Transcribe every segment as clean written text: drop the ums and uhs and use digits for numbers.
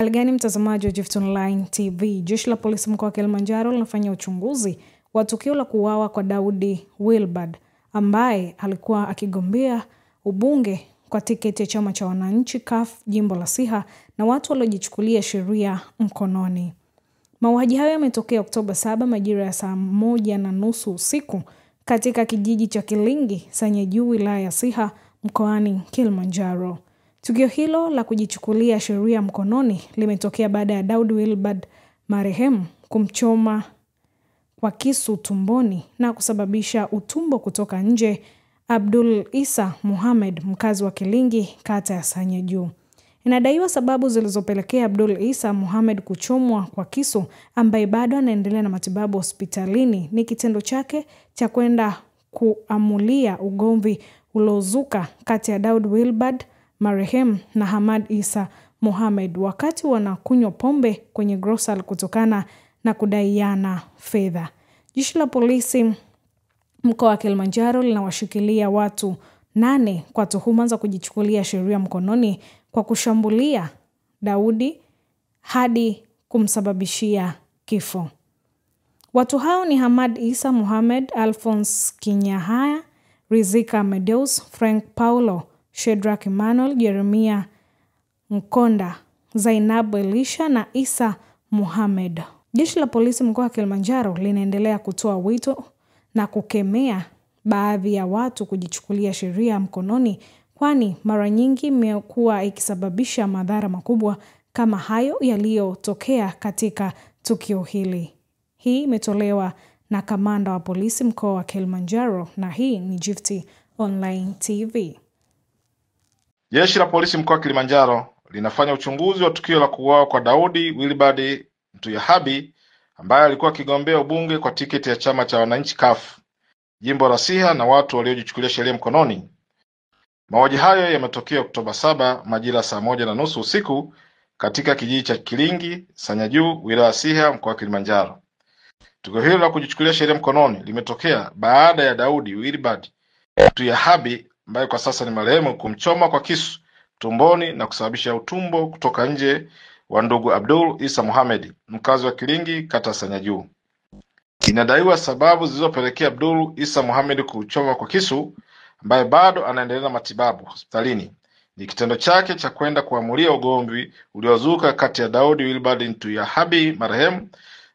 Aligani mtazamaji wa Gift Online TV, jeshi la polisi mkoa wa Kilimanjaro linafanya uchunguzi wa tukio la kuuawa kwa Daudi Wilbard ambaye alikuwa akigombea ubunge kwa tiketi ya chama cha wananchi CUF jimbo la Siha na watu waliojichukulia sheria mkononi. Mauaji hayo yametokea Oktoba 7 majira ya saa 1:30 usiku katika kijiji cha Kilingi, Sanyajuu, wilaya ya Siha, mkoani Kilimanjaro. Tukio hilo la kujichukulia sheria mkononi limetokea baada ya Daudi Wilbard marehemu kumchoma kwa kisu tumboni na kusababisha utumbo kutoka nje Abdul Isa Muhammad, mkazi wa Kilingi, kata ya Sanyajuu. Inadaiwa sababu zilizopelekea Abdul Isa Muhammad kuchomwa kwa kisu, ambaye bado anaendelea na matibabu hospitalini, ni kitendo chake cha kwenda kuamulia ugomvi uliozuka kati ya Daudi Wilbard marehemu na Hamad Isa Muhammad wakati wanakunywa pombe kwenye grocery kutokana na kudaiana fedha. Jeshi la polisi mkoa wa Kilimanjaro linawashikilia watu 8 kwa tuhuma za kujichukulia sheria mkononi kwa kushambulia Daudi hadi kumsababishia kifo. Watu hao ni Hamad Isa Muhammad, Alphonse Kinyahaya, Rizika Amadeus, Frank Paulo, Shedrack Emmanuel, Jeremia Mkonda, Zainabu Elisha na Isa Muhammad. Jeshi la polisi mkoa wa Kilimanjaro linaendelea kutoa wito na kukemea baadhi ya watu kujichukulia sheria mkononi, kwani mara nyingi imekuwa ikisababisha madhara makubwa kama hayo yaliyotokea katika tukio hili. Hii imetolewa na kamanda wa polisi mkoa wa Kilimanjaro, na hii ni Gift Online TV. Jeshi la polisi mkoa wa Kilimanjaro linafanya uchunguzi wa tukio la kuuawa kwa Daudi Wilbard Mtuyahabi ambaye alikuwa akigombea ubunge kwa tiketi ya chama cha wananchi CUF jimbo la Siha na watu waliojichukulia sheria mkononi. Mauaji hayo yametokea Oktoba 7 majira saa 1:30 usiku katika kijiji cha Kilingi, Sanyajuu, wilaya ya Siha, mkoa wa Kilimanjaro. Tukio hilo la kujichukulia sheria mkononi limetokea baada ya Daudi Wilbard Mtuyahabi ambaye kwa sasa ni marehemu kumchoma kwa kisu tumboni na kusababisha utumbo kutoka nje wa ndugu Abdul Isa Muhammad, mkazi wa Kilingi, kata Sanyajuu. Inadaiwa sababu zilizopelekea Abdul Isa Muhammad kuchoma kwa kisu, ambaye bado anaendelea na matibabu hospitalini, ni kitendo chake cha kwenda kuamulia ugomvi uliozuka kati ya Daudi Wilbard Mtuyahabi marehemu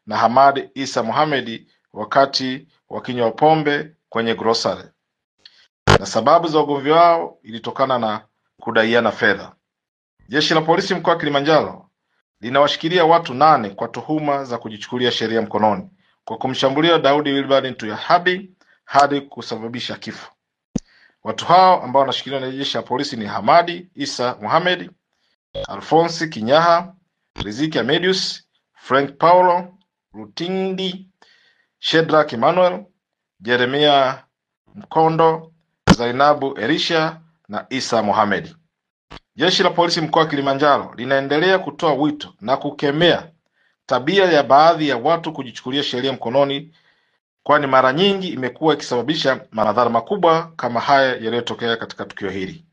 na Hamad Isa Muhammad wakati wakinywa pombe kwenye grocery. Na sababu za ugomvi wao ilitokana na kudaiana fedha. Jeshi la polisi mkoa wa Kilimanjaro linawashikilia watu 8 kwa tuhuma za kujichukulia sheria mkononi kwa kumshambulia Daudi Wilbard Mtuyahabi hadi kusababisha kifo. Watu hao ambao wanashikiliwa na jeshi la polisi ni Hamad Isa Muhammad, Alphonse Kinyaha, Riziki Amadeus, Frank Paulo Rutindi, Shedrack Emmanuel, Jeremia Mkondo, Zainabu Elisha na Isa Muhammad. Jeshi la polisi mkoa wa Kilimanjaro linaendelea kutoa wito na kukemea tabia ya baadhi ya watu kujichukulia sheria mkononi, kwani mara nyingi imekuwa ikisababisha madhara makubwa kama haya yaliyotokea katika tukio hili.